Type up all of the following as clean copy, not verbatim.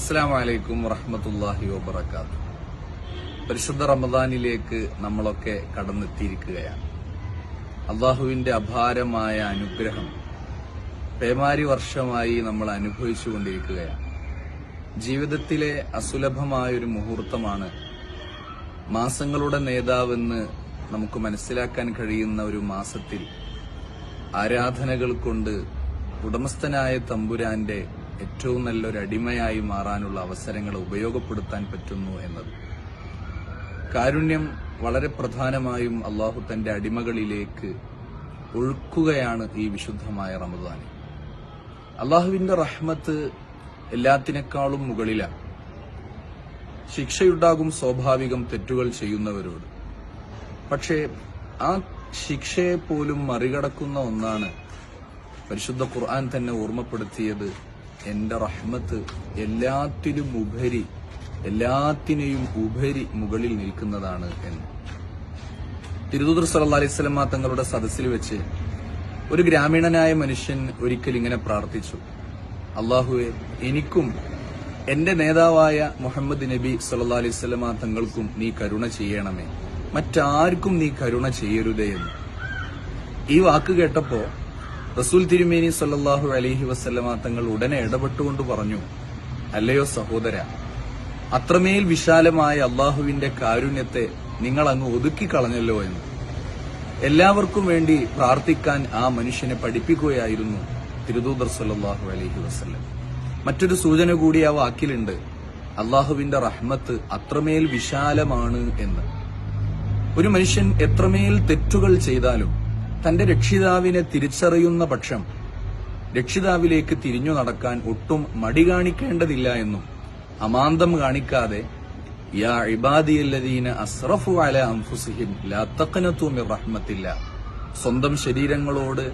അസ്സലാമു അലൈക്കും വറഹ്മത്തുള്ളാഹി വബറകാതുഹു. പരിശുദ്ധ റമദാനിലേക്ക് നമ്മളൊക്കെ കടന്നെത്തിയിരിക്കുകയാണ്. അള്ളാഹുവിന്റെ അപാരമായ അനുഗ്രഹം പേമാരി വർഷമായി നമ്മൾ അനുഭവിച്ചുകൊണ്ടിരിക്കുകയാണ്. ജീവിതത്തിലെ അസുലഭമായൊരു മുഹൂർത്തമാണ്. മാസങ്ങളുടെ നേതാവെന്ന് നമുക്ക് മനസ്സിലാക്കാൻ കഴിയുന്ന ഒരു മാസത്തിൽ ആരാധനകൾ കൊണ്ട് ഉടമസ്ഥനായ തമ്പുരാന്റെ ഏറ്റവും നല്ലൊരു അടിമയായി മാറാനുള്ള അവസരങ്ങൾ ഉപയോഗപ്പെടുത്താൻ പറ്റുന്നു എന്നത്. കാരുണ്യം വളരെ പ്രധാനമായും അള്ളാഹു തന്റെ അടിമകളിലേക്ക് ഒഴുക്കുകയാണ് ഈ വിശുദ്ധമായ റമദാനിൽ. അള്ളാഹുവിന്റെ റഹ്മത്ത് എല്ലാത്തിനേക്കാളും മുകളിലാണ്. ശിക്ഷയുണ്ടാകും സ്വാഭാവികം തെറ്റുകൾ ചെയ്യുന്നവരോട്. പക്ഷേ ആ ശിക്ഷയെ പോലും മറികടക്കുന്ന ഒന്നാണ് പരിശുദ്ധ ഖുർആൻ തന്നെ ഓർമ്മപ്പെടുത്തിയത്. എന്റെ റഹ്മത്ത് എല്ലാത്തിനെയും ഉപരി മുകളിൽ നിൽക്കുന്നതാണ് എന്ന്. തിരുദൂതർ സല്ലല്ലാഹു അലൈഹി വസല്ലം തങ്ങളുടെ സദസ്സിൽ വെച്ച് ഒരു ഗ്രാമീണനായ മനുഷ്യൻ ഒരിക്കൽ ഇങ്ങനെ പ്രാർത്ഥിച്ചു: അള്ളാഹുവെ, എനിക്കും എന്റെ നേതാവായ മുഹമ്മദ് നബി സല്ലല്ലാഹു അലൈഹി വസല്ലം തങ്ങൾക്കും നീ കരുണ ചെയ്യണമേ, മറ്റാർക്കും നീ കരുണ ചെയ്യരുതേ എന്ന്. ഈ വാക്ക് കേട്ടപ്പോ റസൂൽ തിരുമേനി സല്ലല്ലാഹു അലൈഹി വസല്ലമ തങ്ങൾ ഉടനെ ഇടപെട്ടുകൊണ്ട് പറഞ്ഞു: അല്ലയോ സഹോദര, അത്രമേൽ വിശാലമായ അള്ളാഹുവിന്റെ കാരുണ്യത്തെ നിങ്ങൾ അങ്ങ് ഒതുക്കിക്കളഞ്ഞല്ലോ എന്ന്. എല്ലാവർക്കും വേണ്ടി പ്രാർത്ഥിക്കാൻ ആ മനുഷ്യനെ പഠിപ്പിക്കുകയായിരുന്നു തിരുദൂതർ സല്ലല്ലാഹു അലൈഹി വസല്ലം. മറ്റൊരു സൂചന കൂടി ആ വാക്കിലുണ്ട്: അള്ളാഹുവിന്റെ റഹ്മത്ത് അത്രമേൽ വിശാലമാണ് എന്ന്. ഒരു മനുഷ്യൻ എത്രമേൽ തെറ്റുകൾ ചെയ്താലും തന്റെ രക്ഷിതാവിനെ തിരിച്ചറിയുന്ന പക്ഷം രക്ഷിതാവിലേക്ക് തിരിഞ്ഞു നടക്കാൻ ഒട്ടും മടി കാണിക്കേണ്ടതില്ല എന്നും, അമാന്തം കാണിക്കാതെ യാ ഇബാദിയല്ലദീന അസ്റഫു അലാ അൻഫുസിഹിം ലാ തഖ്നതു മിർ റഹ്മത്തില്ലാ, സ്വന്തം ശരീരങ്ങളോട്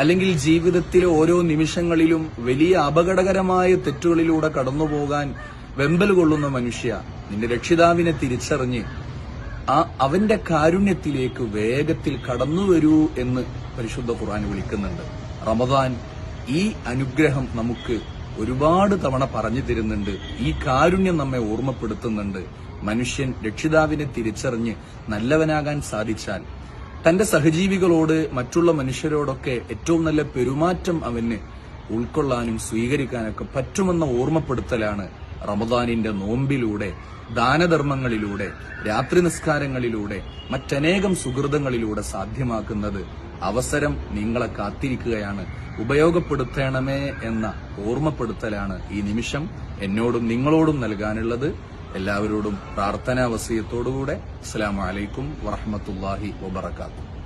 അല്ലെങ്കിൽ ജീവിതത്തിലെ ഓരോ നിമിഷങ്ങളിലും വലിയ അപകടകരമായ തെറ്റുകളിലൂടെ കടന്നുപോകാൻ വെമ്പൽ കൊള്ളുന്ന മനുഷ്യ, നിന്റെ രക്ഷിതാവിനെ തിരിച്ചറിഞ്ഞ് അവന്റെ കാരുണ്യത്തിലേക്ക് വേഗത്തിൽ കടന്നുവരൂ എന്ന് പരിശുദ്ധ ഖുർആൻ വിളിക്കുന്നുണ്ട്. റമദാൻ ഈ അനുഗ്രഹം നമുക്ക് ഒരുപാട് തവണ പറഞ്ഞു തരുന്നുണ്ട്. ഈ കാരുണ്യം നമ്മെ ഓർമ്മപ്പെടുത്തുന്നുണ്ട്. മനുഷ്യൻ രക്ഷിതാവിനെ തിരിച്ചറിഞ്ഞ് നല്ലവനാകാൻ സാധിച്ചാൽ തന്റെ സഹജീവികളോട്, മറ്റുള്ള മനുഷ്യരോടൊക്കെ ഏറ്റവും നല്ല പെരുമാറ്റം അവന് ഉൾക്കൊള്ളാനും സ്വീകരിക്കാനൊക്കെ പറ്റുമെന്ന ഓർമ്മപ്പെടുത്തലാണ് റമദാനിന്റെ നോമ്പിലൂടെ, ദാനധർമ്മങ്ങളിലൂടെ, രാത്രി നിസ്കാരങ്ങളിലൂടെ, മറ്റനേകം സുഹൃതങ്ങളിലൂടെ സാധ്യമാക്കുന്നത്. അവസരം നിങ്ങളെ കാത്തിരിക്കുകയാണ്, ഉപയോഗപ്പെടുത്തണമേ എന്ന ഓർമ്മപ്പെടുത്തലാണ് ഈ നിമിഷം എന്നോടും നിങ്ങളോടും നൽകാനുള്ളത്. എല്ലാവരോടും പ്രാർത്ഥനാ വസിയത്തോടുകൂടെ അസ്സലാമു അലൈക്കും വറഹ്മത്തുള്ളാഹി വബറകാതുഹു.